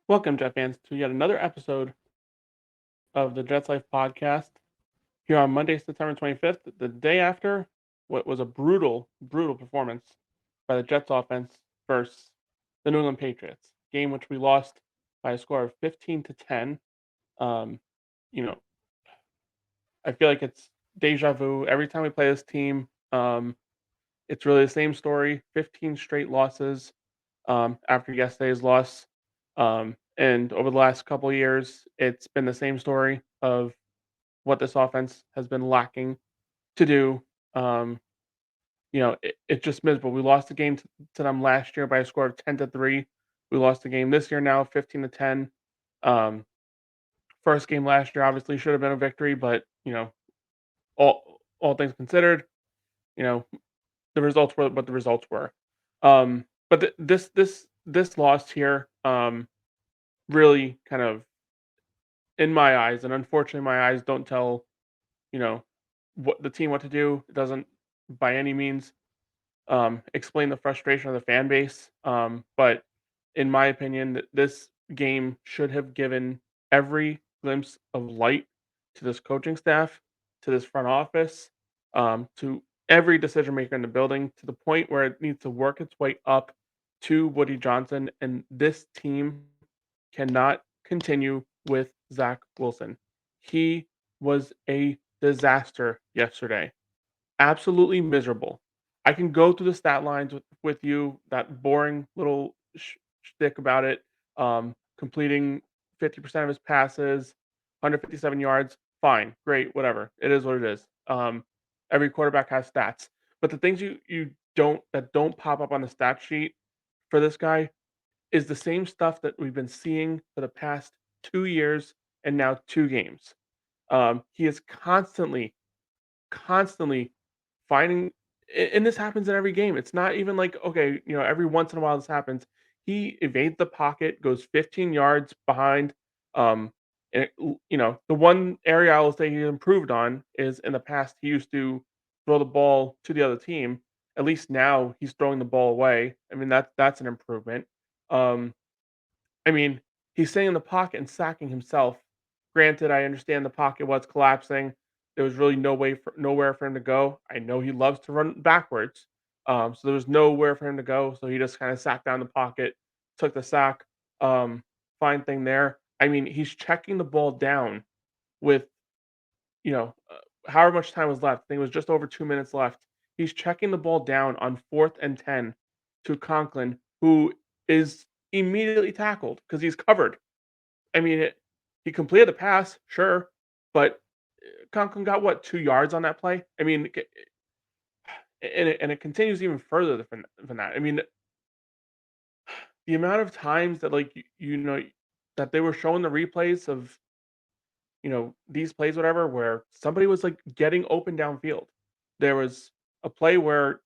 Welcome, Jet fans, to yet another episode of the Jets Life podcast here on Monday, September 25th, the day after what was a brutal performance by the Jets offense versus the New England Patriots. Game which we lost by a score of 15-10. Um, you know, I feel like it's deja vu. Every time we play this team, it's really the same story. 15 straight losses after yesterday's loss. And over the last couple of years, it's been the same story of what this offense has been lacking to do. Um, it's just miserable. We lost the game to them last year by a score of 10-3. We lost the game this year now 15-10. Um, First game last year obviously should have been a victory, but all things considered, you know, the results were what the results were. But this loss here really kind of in my eyes, and unfortunately my eyes don't tell, you know, what the team what to do. It doesn't by any means explain the frustration of the fan base. But in my opinion, this game should have given every glimpse of light to this coaching staff, to this front office, to every decision maker in the building, to the point where it needs to work its way up to Woody Johnson. And this team cannot continue with Zach Wilson. He was a disaster yesterday. Absolutely miserable. I can go through the stat lines with you, that boring little shtick about it. Completing 50% of his passes, 157 yards. Fine, great, whatever. It is what it is. Every quarterback has stats, but the things you don't pop up on the stat sheet for this guy is the same stuff that we've been seeing for the past 2 years and now 2 games. He is constantly finding, and this happens in every game. It's not even like, okay, every once in a while this happens. He evades the pocket, goes 15 yards behind. Um, the one area I will say he improved on is in the past he used to throw the ball to the other team. At least now he's throwing the ball away. I mean that's an improvement. Um, I mean, he's staying in the pocket and sacking himself. Granted, I understand the pocket was collapsing. There was really nowhere for him to go. I know he loves to run backwards, so there was nowhere for him to go. So he just kind of sat down the pocket, took the sack. Um, Fine thing there. I mean, he's checking the ball down with however much time was left. I think it was just over 2 minutes left. He's checking the ball down on 4th and 10 to Conklin, who is immediately tackled because he's covered. I mean, he completed the pass, sure, but Conklin got what 2 yards on that play. I mean, and it continues even further than that. I mean, the amount of times that that they were showing the replays of these plays, whatever, where somebody was like getting open downfield. There was a play where,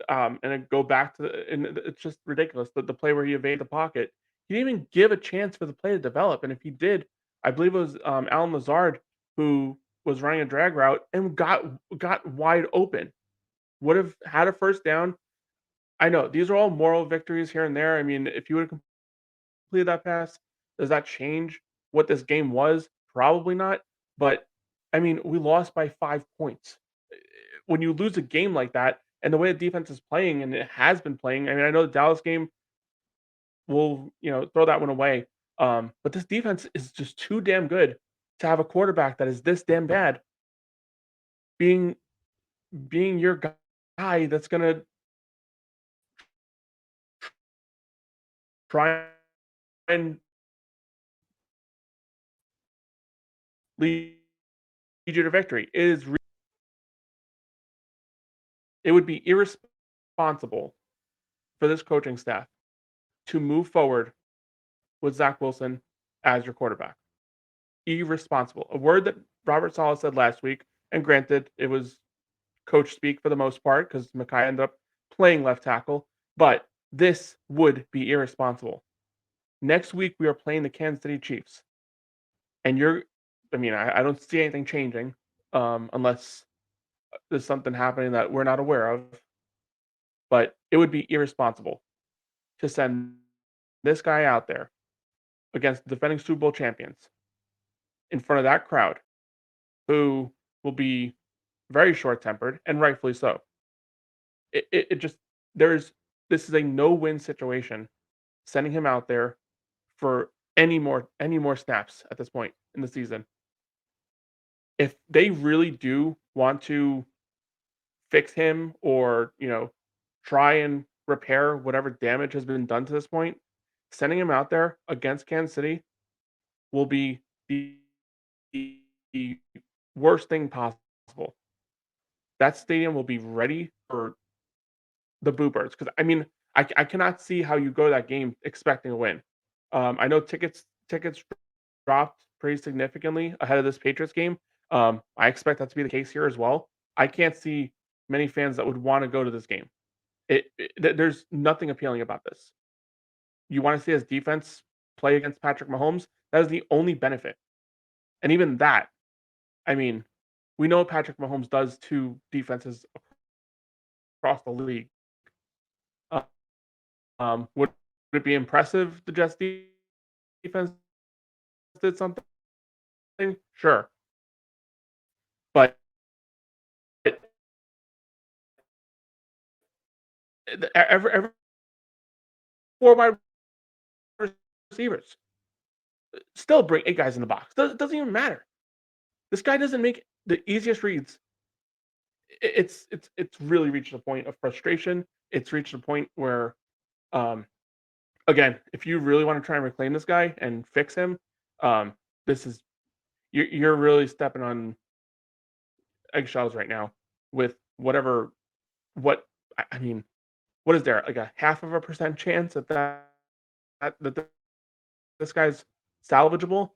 and I go back to and it's just ridiculous. The play where he evaded the pocket, he didn't even give a chance for the play to develop. And if he did, I believe it was Alan Lazard who was running a drag route and got wide open. Would have had a first down. I know these are all moral victories here and there. I mean, if you would have completed that pass, does that change what this game was? Probably not. But I mean, we lost by 5 points. When you lose a game like that, and the way the defense is playing, and it has been playing, I mean, I know the Dallas game will, throw that one away. But this defense is just too damn good to have a quarterback that is this damn bad being your guy that's gonna try and lead you to victory. It would be irresponsible for this coaching staff to move forward with Zach Wilson as your quarterback. Irresponsible. A word that Robert Saleh said last week, and granted, it was coach speak for the most part because Makai ended up playing left tackle, but this would be irresponsible. Next week, we are playing the Kansas City Chiefs, and I don't see anything changing unless there's something happening that we're not aware of, but it would be irresponsible to send this guy out there against the defending Super Bowl champions in front of that crowd who will be very short-tempered, and rightfully so. It just there's this is a no-win situation sending him out there for any more snaps at this point in the season. If they really do want to fix him or, try and repair whatever damage has been done to this point, sending him out there against Kansas City will be the the worst thing possible. That stadium will be ready for the Boo Birds, 'cause, I mean, I cannot see how you go to that game expecting a win. I know tickets dropped pretty significantly ahead of this Patriots game. I expect that to be the case here as well. I can't see many fans that would wanna go to this game. There's nothing appealing about this. You wanna see his defense play against Patrick Mahomes? That is the only benefit, and even that, I mean, we know what Patrick Mahomes does to defenses across the league. Uh, would it be impressive the Jets defense did something? Sure, but every 4 wide receivers still bring 8 guys in the box. Doesn't even matter. This guy doesn't make the easiest reads. It's really reached a point of frustration. It's reached a point where, um, again, if you really wanna try and reclaim this guy and fix him, this is you're really stepping on eggshells right now with what I mean, what is there, like a half of a percent chance that this guy's salvageable?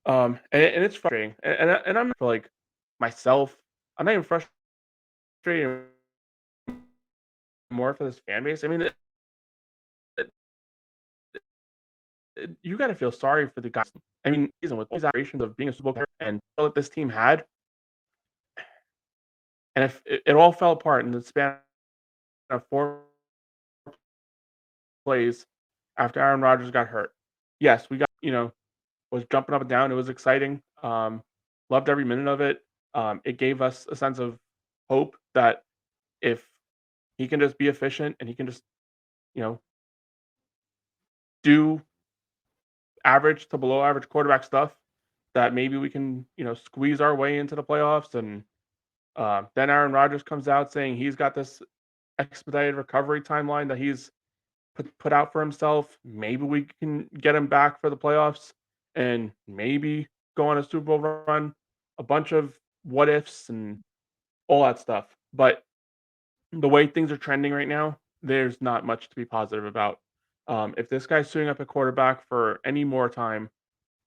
And it's frustrating, and I'm for, like, myself, I'm not even frustrated more for this fan base. I mean, it you gotta feel sorry for the guys. I mean, season with all these aspirations of being a Super Bowl player and all that this team had, and if it all fell apart in the span of 4 plays after Aaron Rodgers got hurt. Yes, we got was jumping up and down. It was exciting. Loved every minute of it. It gave us a sense of hope that if he can just be efficient and he can just, you know, do average to below average quarterback stuff, that maybe we can, squeeze our way into the playoffs. And then Aaron Rodgers comes out saying he's got this expedited recovery timeline that he's put out for himself. Maybe we can get him back for the playoffs and maybe go on a Super Bowl run. A bunch of what ifs and all that stuff. But the way things are trending right now, there's not much to be positive about. If this guy's suiting up a quarterback for any more time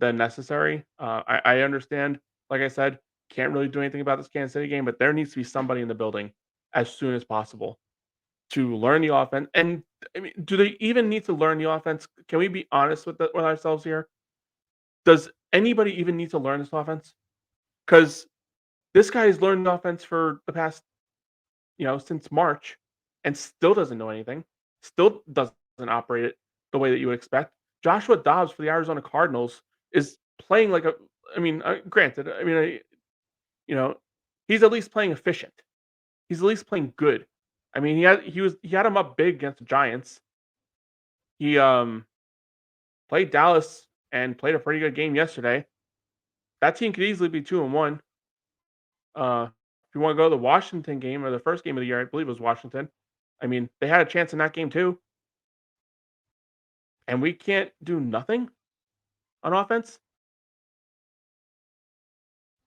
than necessary, I understand. Like I said, can't really do anything about this Kansas City game, but there needs to be somebody in the building as soon as possible to learn the offense. And I mean, do they even need to learn the offense? Can we be honest with ourselves here? Does anybody even need to learn this offense? Because this guy has learned the offense for the past, since March, and still doesn't know anything. Still doesn't operate it the way that you would expect. Joshua Dobbs for the Arizona Cardinals is playing like a. I mean, granted, you know, he's at least playing efficient. He's at least playing good. I mean, he had him up big against the Giants. He played Dallas and played a pretty good game yesterday. That team could easily be 2-1. If you want to go to the Washington game or the first game of the year, I believe it was Washington. I mean, they had a chance in that game too, and we can't do nothing on offense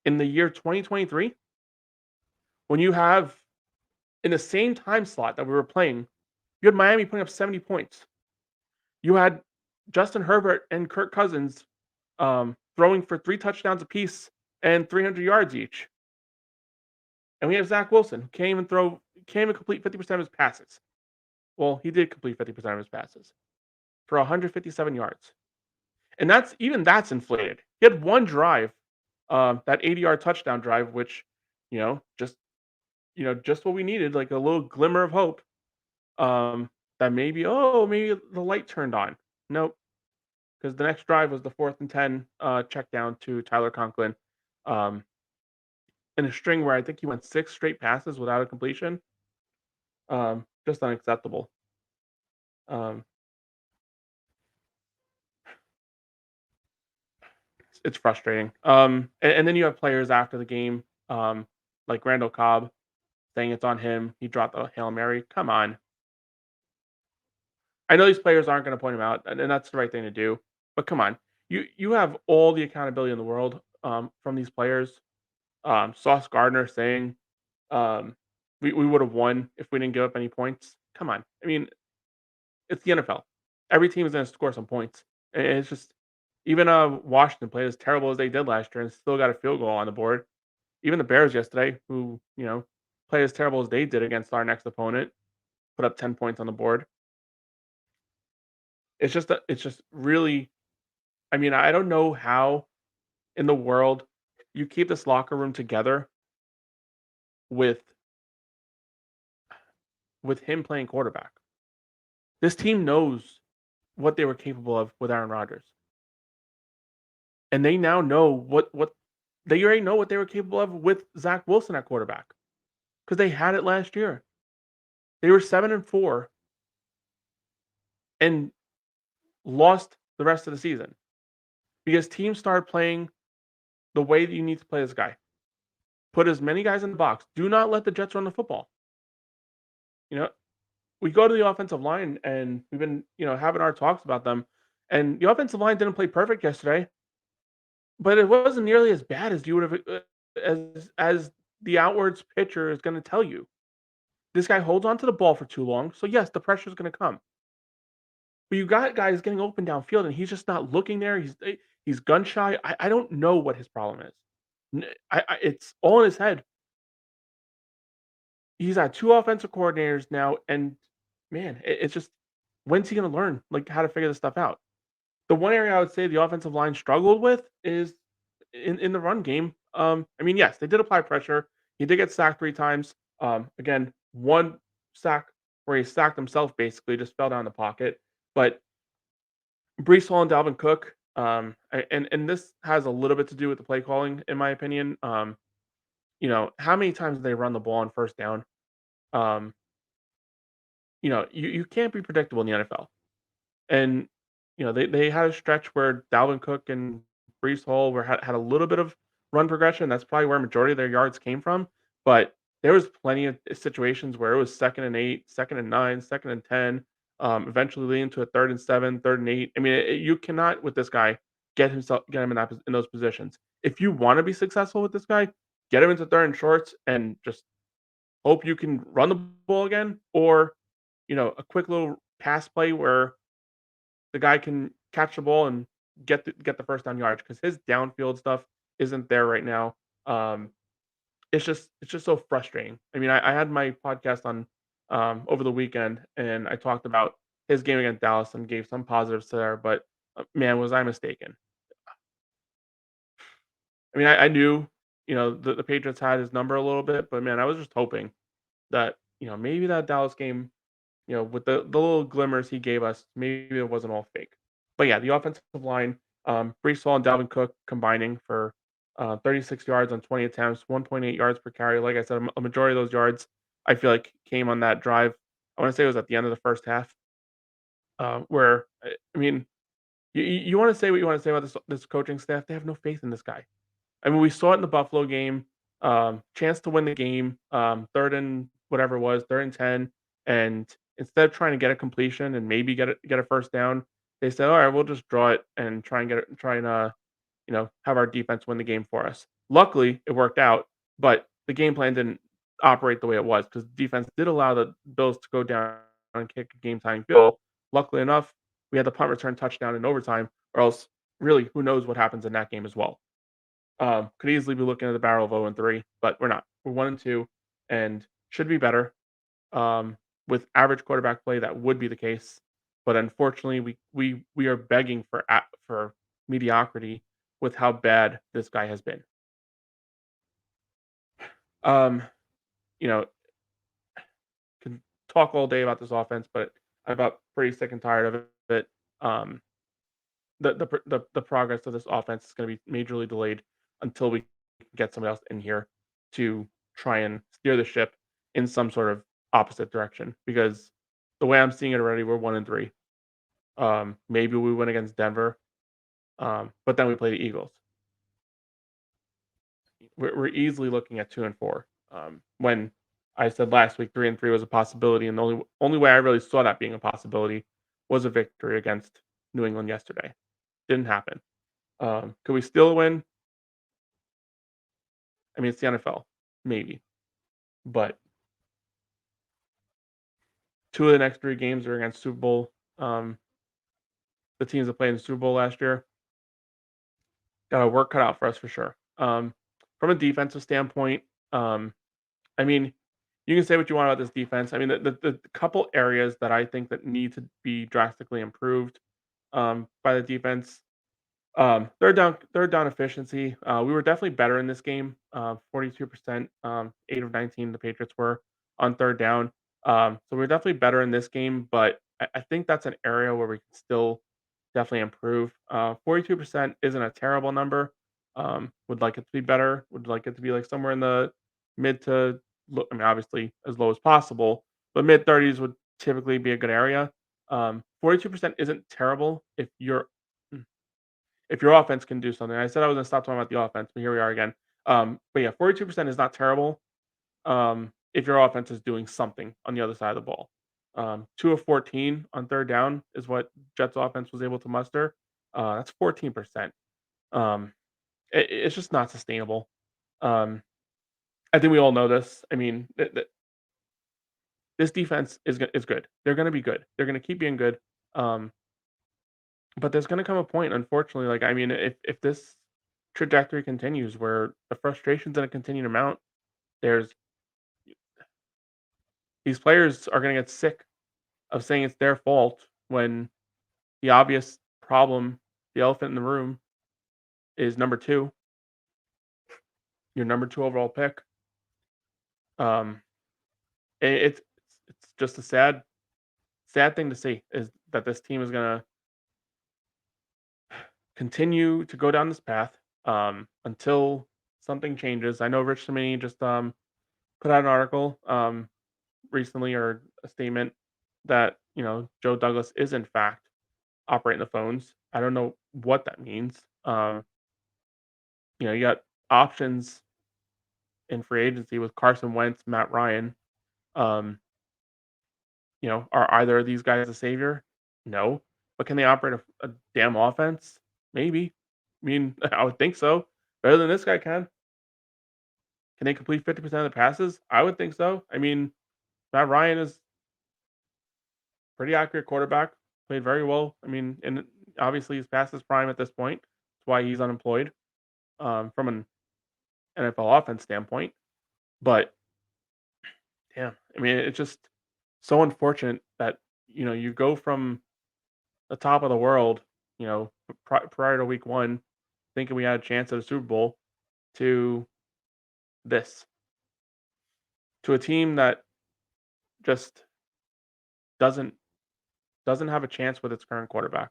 in the year 2023 when you have in the same time slot that we were playing, you had Miami putting up 70 points. You had Justin Herbert and Kirk Cousins throwing for 3 touchdowns apiece and 300 yards each. And we have Zach Wilson, who can't even complete 50% of his passes. Well, he did complete 50% of his passes for 157 yards. And that's inflated. He had one drive, that 80-yard touchdown drive, which, just what we needed, like a little glimmer of hope. Um, that maybe the light turned on. Nope, because the next drive was the 4th and 10 check down to Tyler Conklin, um, in a string where I think he went 6 straight passes without a completion. Just unacceptable. Um, it's frustrating. And then you have players after the game, like Randall Cobb saying it's on him. He dropped a Hail Mary. Come on. I know these players aren't going to point him out, and that's the right thing to do. But come on, you have all the accountability in the world from these players. Sauce Gardner saying um, we would have won if we didn't give up any points. Come on, I mean it's the NFL. Every team is going to score some points. And it's just even Washington played as terrible as they did last year and still got a field goal on the board. Even the Bears yesterday, who played as terrible as they did against our next opponent, put up 10 points on the board. It's just really. I mean, I don't know how in the world you keep this locker room together with him playing quarterback. This team knows what they were capable of with Aaron Rodgers, and they now know what they already know what they were capable of with Zach Wilson at quarterback because they had it last year. They were 7-4 and lost the rest of the season because teams started playing the way that you need to play this guy. Put as many guys in the box. Do not let the Jets run the football. You know, we go to the offensive line and we've been, having our talks about them. And the offensive line didn't play perfect yesterday, but it wasn't nearly as bad as you would have as the outwards pitcher is going to tell you. This guy holds on to the ball for too long. So yes, the pressure is going to come. But you got guys getting open downfield and he's just not looking there. He's gun shy. I don't know what his problem is. It's all in his head. He's had 2 offensive coordinators now, and man, it's just when's he gonna learn, like, how to figure this stuff out? The one area I would say the offensive line struggled with is in the run game. I mean, yes, they did apply pressure. He did get sacked 3 times. Again, 1 sack where he sacked himself basically, just fell down in the pocket. But Breece Hall and Dalvin Cook, and this has a little bit to do with the play calling, in my opinion. How many times did they run the ball on first down? Um, you can't be predictable in the NFL. And they had a stretch where Dalvin Cook and Breece Hall had a little bit of run progression. That's probably where majority of their yards came from. But there was plenty of situations where it was 2nd and 8, 2nd and 9, 2nd and 10, eventually leading to a 3rd and 7, 3rd and 8. I mean, you cannot with this guy get him in those positions. If you want to be successful with this guy, get him into 3rd and shorts and just hope you can run the ball again, or a quick little pass play where the guy can catch the ball and get the first down yards because his downfield stuff isn't there right now. Um, it's just so frustrating. I mean, I had my podcast on over the weekend and I talked about his game against Dallas and gave some positives there, but man, was I mistaken. I mean, I knew the Patriots had his number a little bit, but man, I was just hoping that maybe that Dallas game, with the little glimmers he gave us, maybe it wasn't all fake. But yeah, the offensive line, Breece Hall and Dalvin Cook combining for 36 yards on 20 attempts, 1.8 yards per carry. Like I said, a majority of those yards I feel like came on that drive. I want to say it was at the end of the first half, where I mean, you want to say what you want to say about this coaching staff. They have no faith in this guy. I mean, we saw it in the Buffalo game. Chance to win the game, 3rd and whatever it was, 3rd and 10, and instead of trying to get a completion and maybe get a first down, they said, "All right, we'll just draw it and try and have our defense win the game for us." Luckily, it worked out, but the game plan didn't operate the way it was because defense did allow the Bills to go down and kick a game-tying field goal. Luckily enough, we had the punt return touchdown in overtime, or else really, who knows what happens in that game as well. Could easily be looking at the barrel of 0-3, but we're not. We're 1-2, and should be better. Um, with average quarterback play, that would be the case, but unfortunately, we are begging for mediocrity with how bad this guy has been. Um, you know, can talk all day about this offense, but I'm about pretty sick and tired of it. Um, the progress of this offense is going to be majorly delayed until we get somebody else in here to try and steer the ship in some sort of opposite direction. Because the way I'm seeing it already, we're 1-3. Maybe we win against Denver, but then we play the Eagles. We're easily looking at 2-4. When I said last week 3-3 was a possibility, and the only way I really saw that being a possibility was a victory against New England yesterday. Didn't happen. Could we still win? I mean, it's the NFL, maybe, but two of the next three games are against Super Bowl. Um, the teams that played in the Super Bowl last year got our work cut out for us for sure. From a defensive standpoint, um, I mean, you can say what you want about this defense. I mean, the couple areas that I think that need to be drastically improved by the defense. Third down efficiency. We were definitely better in this game. 42%, 8 of 19. The Patriots were on third down. So we're definitely better in this game, but I think that's an area where we can still definitely improve. 42% isn't a terrible number. Would like it to be better. Would like it to be like somewhere in the mid to I mean, obviously as low as possible, but mid 30s would typically be a good area. 42% isn't terrible if your offense can do something. I said I was gonna stop talking about the offense, but here we are again. But yeah, 42% is not terrible, if your offense is doing something on the other side of the ball. 2 of 14 on third down is what Jets offense was able to muster. That's 14%. Um, it's just not sustainable. Um, I think we all know this. I mean, this defense is good. They're gonna be good. They're gonna keep being good. Um, but there's gonna come a point, unfortunately, like, I mean, if this trajectory continues where the frustration's gonna continue to mount, there's these players are gonna get sick of saying it's their fault when the obvious problem, the elephant in the room, is number 2, your number 2 overall pick. Um, it's just a sad thing to see is that this team is gonna continue to go down this path, until something changes. I know Rich Cimini just, put out an article, recently or a statement that, Joe Douglas is in fact operating the phones. I don't know what that means. You got options in free agency with Carson Wentz, Matt Ryan. Um, are either of these guys a savior? No. But can they operate a damn offense? Maybe. I mean, I would think so. Better than this guy can. Can they complete 50% of the passes? I would think so. I mean, Matt Ryan is pretty accurate quarterback, played very well. I mean, and obviously he's past his prime at this point. That's why he's unemployed, from an NFL offense standpoint. But damn, I mean, it's just so unfortunate that you go from the top of the world, prior to week one, thinking we had a chance at a Super Bowl, to this, to a team that just doesn't doesn't have a chance with its current quarterback.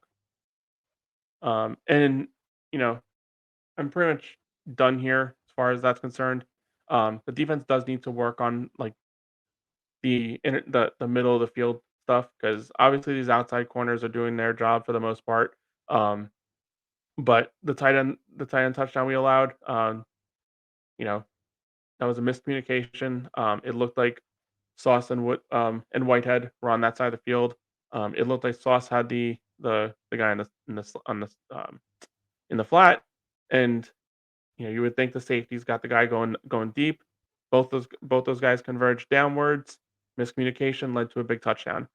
And you know, I'm pretty much done here as far as that's concerned. The defense does need to work on like the middle of the field stuff because obviously these outside corners are doing their job for the most part. Um, but the tight end touchdown we allowed, you know, that was a miscommunication. It looked like Sauce and Whitehead were on that side of the field. It looked like Sauce had the guy in the flat, and you would think the safety's got the guy going deep. Both those guys converged downwards. Miscommunication led to a big touchdown.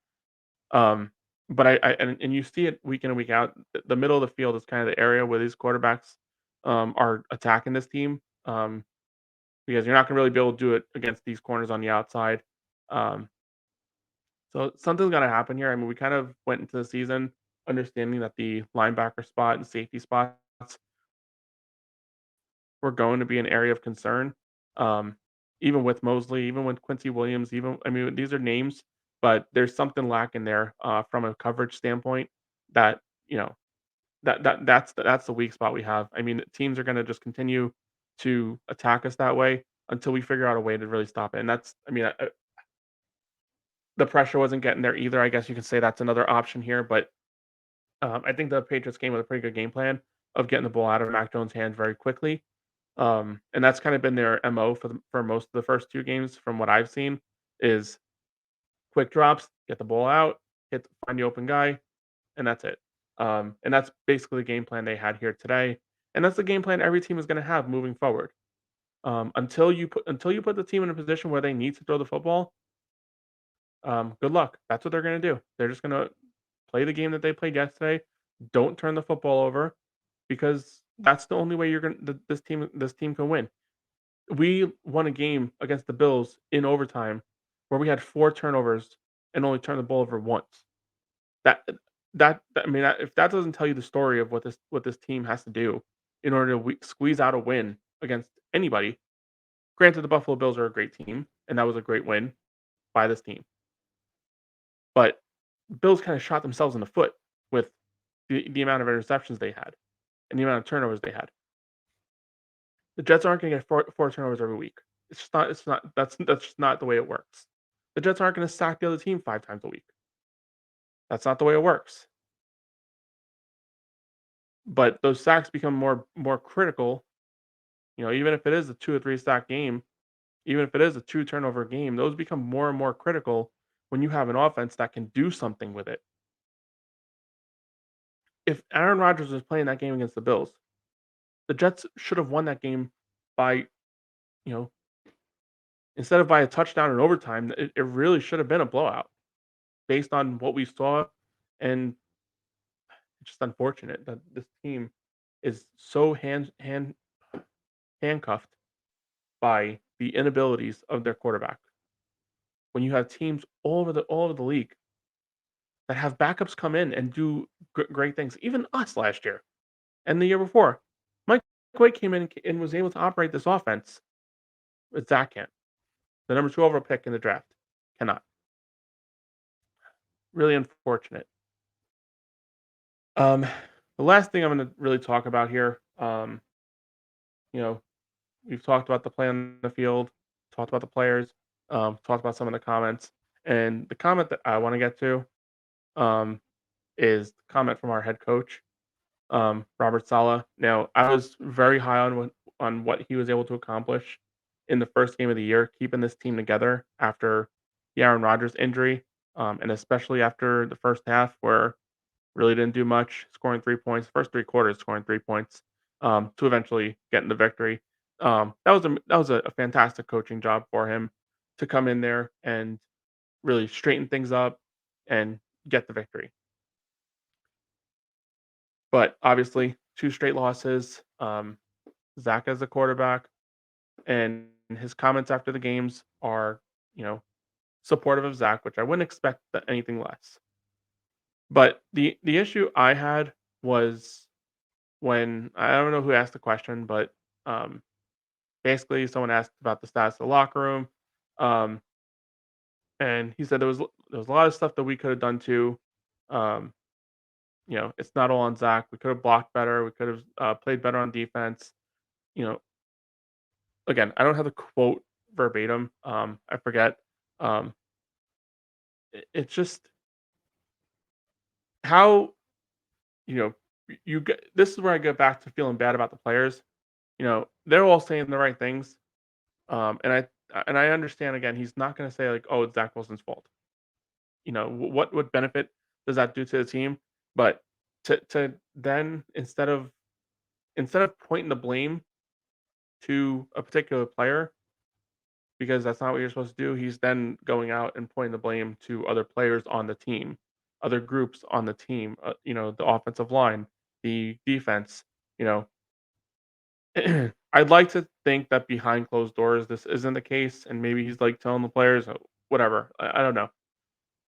Um, but and you see it week in and week out. The middle of the field is kind of the area where these quarterbacks are attacking this team. Because you're not going to really be able to do it against these corners on the outside. Um, so something's going to happen here. I mean, we kind of went into the season understanding that the linebacker spot and safety spots were going to be an area of concern. Um, even with Mosley, even with Quincy Williams, even I mean, these are names but there's something lacking there from a coverage standpoint that you know that's the weak spot we have. I mean, teams are going to just continue to attack us that way until we figure out a way to really stop it. And that's, I mean, the pressure wasn't getting there either. I guess you could say that's another option here, but I think the Patriots came with a pretty good game plan of getting the ball out of Mac Jones' hands very quickly. And that's kind of been their MO for most of the first two games from what I've seen is quick drops, get the ball out, find the open guy, and that's it. And that's basically the game plan they had here today. And that's the game plan every team is going to have moving forward. Until you put the team in a position where they need to throw the football, good luck. That's what they're going to do. They're just going to play the game that they played yesterday. Don't turn the football over because that's the only way this team can win. We won a game against the Bills in overtime where we had 4 turnovers and only turned the ball over once. That I mean, if that doesn't tell you the story of what this team has to do in order to squeeze out a win against anybody. Granted, the Buffalo Bills are a great team, and that was a great win by this team. But Bills kind of shot themselves in the foot with the amount of interceptions they had and the amount of turnovers they had. The Jets aren't going to get four turnovers every week. It's just not. It's not. That's just not the way it works. The Jets aren't going to sack the other team 5 times a week. That's not the way it works. But those sacks become more critical. Even if it is a 2 or 3 sack game, even if it is a 2 turnover game, those become more and more critical when you have an offense that can do something with it. If Aaron Rodgers was playing that game against the Bills, the Jets should have won that game by, you know, instead of by a touchdown in overtime. It really should have been a blowout based on what we saw, and it's just unfortunate that this team is so handcuffed by the inabilities of their quarterback. When you have teams all over the league that have backups come in and do great things, even us last year and the year before, Mike White came in and was able to operate this offense, but Zach can't. The number 2 overall pick in the draft cannot. Really unfortunate. Um, the last thing I'm going to really talk about here, you know, we've talked about the play on the field, talked about the players, talked about some of the comments, and the comment that I want to get to um, is the comment from our head coach, Robert Saleh. Now, I was very high on what he was able to accomplish in the first game of the year, keeping this team together after the Aaron Rodgers injury, and especially after the first half where really didn't do much, scoring 3 points, first 3 quarters scoring 3 points, to eventually getting the victory. That was a fantastic coaching job for him to come in there and really straighten things up and get the victory. But obviously, 2 straight losses, Zach as a quarterback, and his comments after the games are, you know, supportive of Zach, which I wouldn't expect anything less. But the issue I had was when I don't know who asked the question, but um, basically someone asked about the status of the locker room, um, and he said there was a lot of stuff that we could have done too. Um, it's not all on Zach. We could have blocked better. We could have played better on defense. You know, again, I don't have the quote verbatim. I forget. Um, it's just how you know you get. This is where I get back to feeling bad about the players. They're all saying the right things. And I understand again, he's not going to say like, "Oh, it's Zach Wilson's fault." What benefit does that do to the team? But to then instead of pointing the blame to a particular player because that's not what you're supposed to do, he's then going out and pointing the blame to other players on the team, other groups on the team. The offensive line, the defense. You know, I'd like to think that behind closed doors this isn't the case, and maybe he's like telling the players, whatever. I don't know,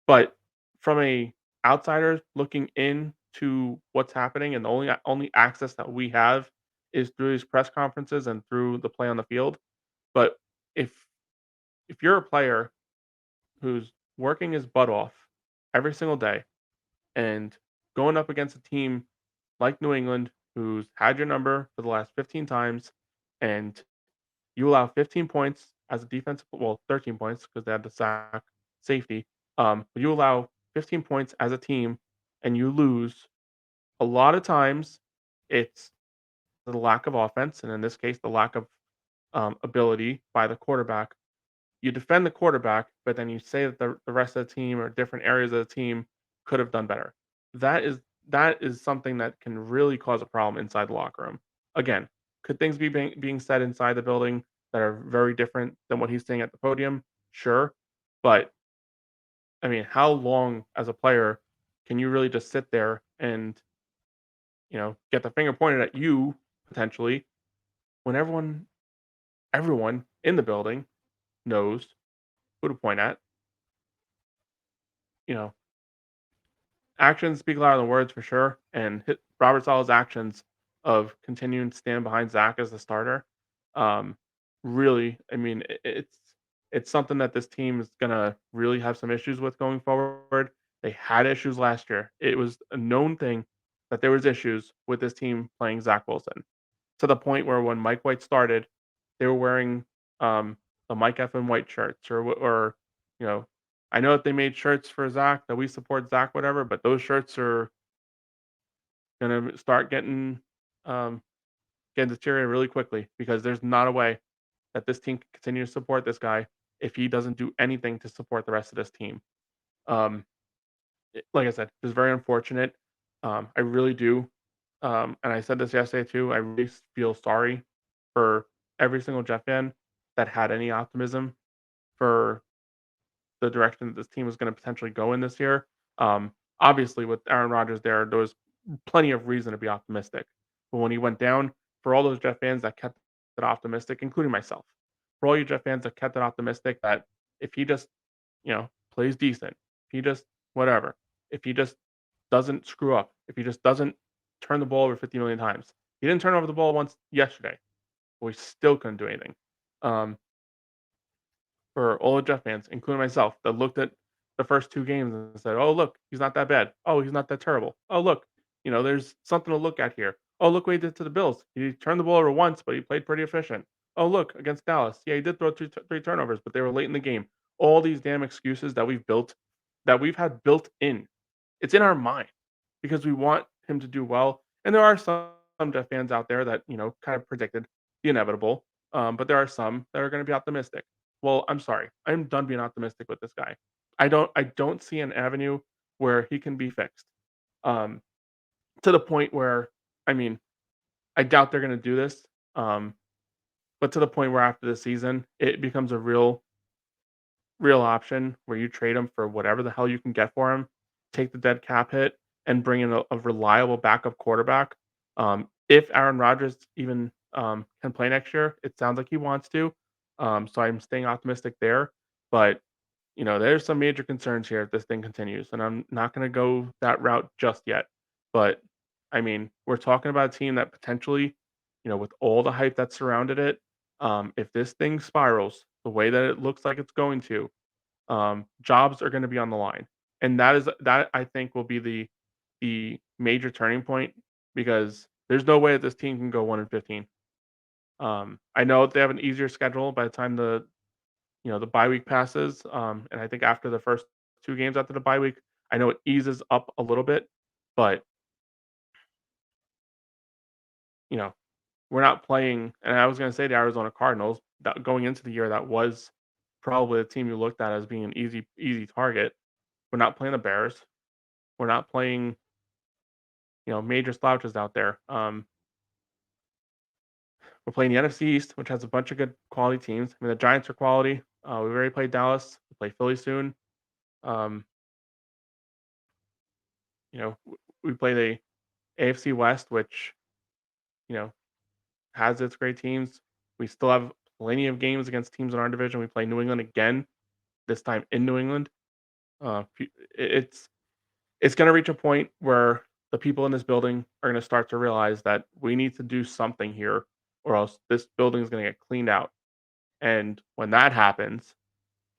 but from a outsider looking into what's happening, and the only access that we have is through these press conferences and through the play on the field. But if you're a player who's working his butt off every single day and going up against a team like New England, who's had your number for the last 15 times, and you allow 15 points as a defensive, well, 13 points because they had the sack safety. But you allow 15 points as a team and you lose. A lot of times, it's the lack of offense, and in this case, the lack of ability by the quarterback. You defend the quarterback, but then you say that the rest of the team or different areas of the team could have done better. That is that is something that can really cause a problem inside the locker room. Again, could things be being said inside the building that are very different than what he's saying at the podium? Sure, but I mean, how long as a player can you really just sit there and get the finger pointed at you potentially when everyone in the building knows who to point at? You know, actions speak louder than words for sure, and Robert Saleh's actions of continuing to stand behind Zach as the starter, um, really, I mean, it's something that this team is gonna really have some issues with going forward. They had issues last year. It was a known thing that there was issues with this team playing Zach Wilson, to the point where when Mike White started, they were wearing, the Mike Effin White shirts or, you know, I know that they made shirts for Zach, that we support Zach, whatever, but those shirts are gonna start um, getting deteriorated really quickly because there's not a way that this team can continue to support this guy if he doesn't do anything to support the rest of this team. Um, like I said, it's very unfortunate. I really do, and I said this yesterday too. I really feel sorry for every single Jet fan that had any optimism for the direction that this team was going to potentially go in this year. Obviously, with Aaron Rodgers there was plenty of reason to be optimistic. But when he went down, for all those Jet fans that kept it optimistic, including myself, for all you Jet fans that kept it optimistic that if he just, plays decent, if he just whatever, if he just doesn't screw up, if he just doesn't turn the ball over 50 million times, he didn't turn over the ball once yesterday, but we still couldn't do anything. Um, for all the Jeff fans, including myself, that looked at the first 2 games and said, "Oh, look, he's not that bad. Oh, he's not that terrible. Oh, look, there's something to look at here. Oh, look what he did to the Bills. He turned the ball over once, but he played pretty efficient. Oh, look, against Dallas. Yeah, he did throw 3 turnovers, but they were late in the game." All these damn excuses that we've had built in. It's in our mind because we want him to do well, and there are some Jeff fans out there that, kind of predicted the inevitable, but there are some that are gonna be optimistic. Well, I'm sorry. I'm done being optimistic with this guy. I don't see an avenue where he can be fixed. Um, to the point where, I mean, I doubt they're gonna do this. But to the point where after the season, it becomes a real option where you trade him for whatever the hell you can get for him, take the dead cap hit, and bring in a reliable backup quarterback. If Aaron Rodgers even can play next year, it sounds like he wants to. So I'm staying optimistic there. But there's some major concerns here if this thing continues, and I'm not going to go that route just yet. But I mean, we're talking about a team that potentially, with all the hype that surrounded it, if this thing spirals the way that it looks like it's going to, jobs are going to be on the line, and that I think will be the major turning point because there's no way that this team can go 1-15. I know they have an easier schedule by the time the bye week passes, and I think after the first 2 games after the bye week, I know it eases up a little bit, but, you know, we're not playing and I was gonna say the Arizona Cardinals, that going into the year, that was probably the team you looked at as being an easy target. We're not playing the Bears. We're not playing, major slouches out there. We're playing the NFC East, which has a bunch of good quality teams. I mean, the Giants are quality. We've already played Dallas. We play Philly soon. Um, we play the AFC West, which, you know, has its great teams. We still have plenty of games against teams in our division. We play New England again, this time in New England. It's going to reach a point where the people in this building are going to start to realize that we need to do something here, or else this building is going to get cleaned out. And when that happens,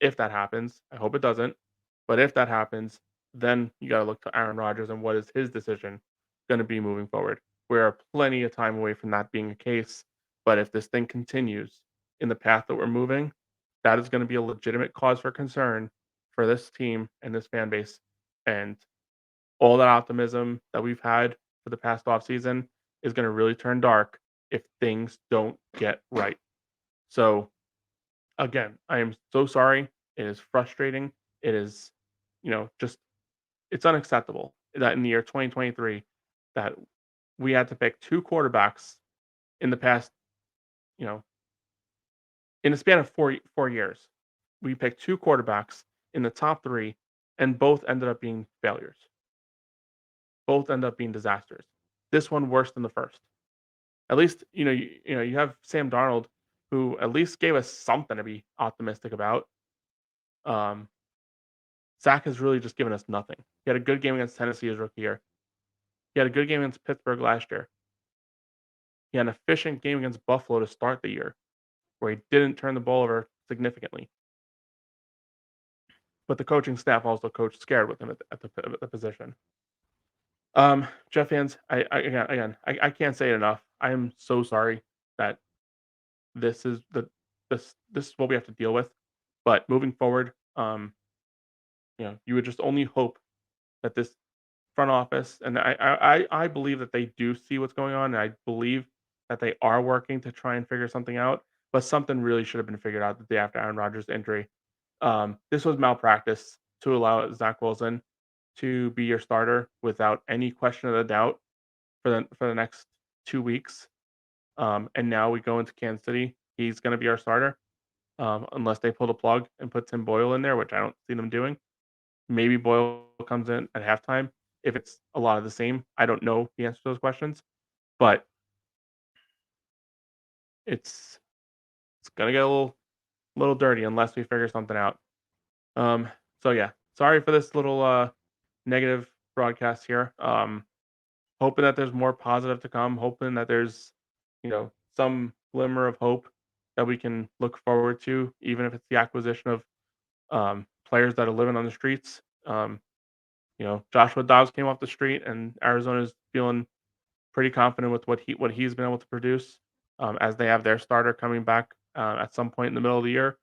if that happens, I hope it doesn't. But if that happens, then you got to look to Aaron Rodgers and what is his decision going to be moving forward. We are plenty of time away from that being the case. But if this thing continues in the path that we're moving, that is going to be a legitimate cause for concern for this team and this fan base. And all that optimism that we've had for the past offseason is going to really turn dark if things don't get right. So, again, I am so sorry. It is frustrating. It is, just it's unacceptable that in the year 2023 that we had to pick two quarterbacks in the past, you know, in a span of four years. We picked two quarterbacks in the top three, and both ended up being failures. Both end up being disasters. This one worse than the first. At least, you have Sam Darnold, who at least gave us something to be optimistic about. Um, Zach has really just given us nothing. He had a good game against Tennessee his rookie year. He had a good game against Pittsburgh last year. He had an efficient game against Buffalo to start the year, where he didn't turn the ball over significantly. But the coaching staff also coached scared with him at the position. Jeff fans, I can't say it enough. I am so sorry that this is what we have to deal with. But moving forward, you would just only hope that this front office, and I believe that they do see what's going on, and I believe that they are working to try and figure something out. But something really should have been figured out the day after Aaron Rodgers' injury. This was malpractice to allow Zach Wilson to be your starter without any question of the doubt for the next 2 weeks. And now we go into Kansas City. He's going to be our starter, unless they pull the plug and put Tim Boyle in there, which I don't see them doing. Maybe Boyle comes in at halftime. If it's a lot of the same, I don't know the answer to those questions, but it's it's gonna get a little dirty unless we figure something out. Um, so yeah, sorry for this little negative broadcast here. Hoping that there's more positive to come. Hoping that there's some glimmer of hope that we can look forward to, even if it's the acquisition of players that are living on the streets. Joshua Dobbs came off the street, and Arizona's feeling pretty confident with what he's been able to produce. As they have their starter coming back at some point in the middle of the year.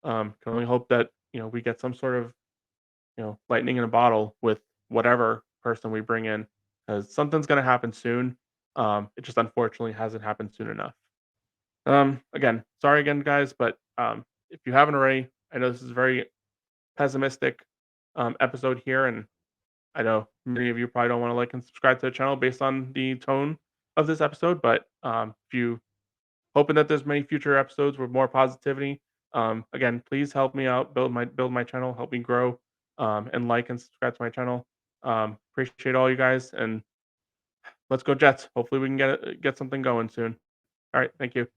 Can only hope that we get some sort of lightning in a bottle with whatever person we bring in, because something's going to happen soon. It just unfortunately hasn't happened soon enough. Again, sorry again, guys, but if you haven't already, I know this is a very pessimistic episode here, and I know many of you probably don't want to like and subscribe to the channel based on the tone of this episode, but if you hoping that there's many future episodes with more positivity. Again, please help me out, build my channel, help me grow, and like and subscribe to my channel. Appreciate all you guys, and let's go Jets. Hopefully we can get something going soon. All right, thank you.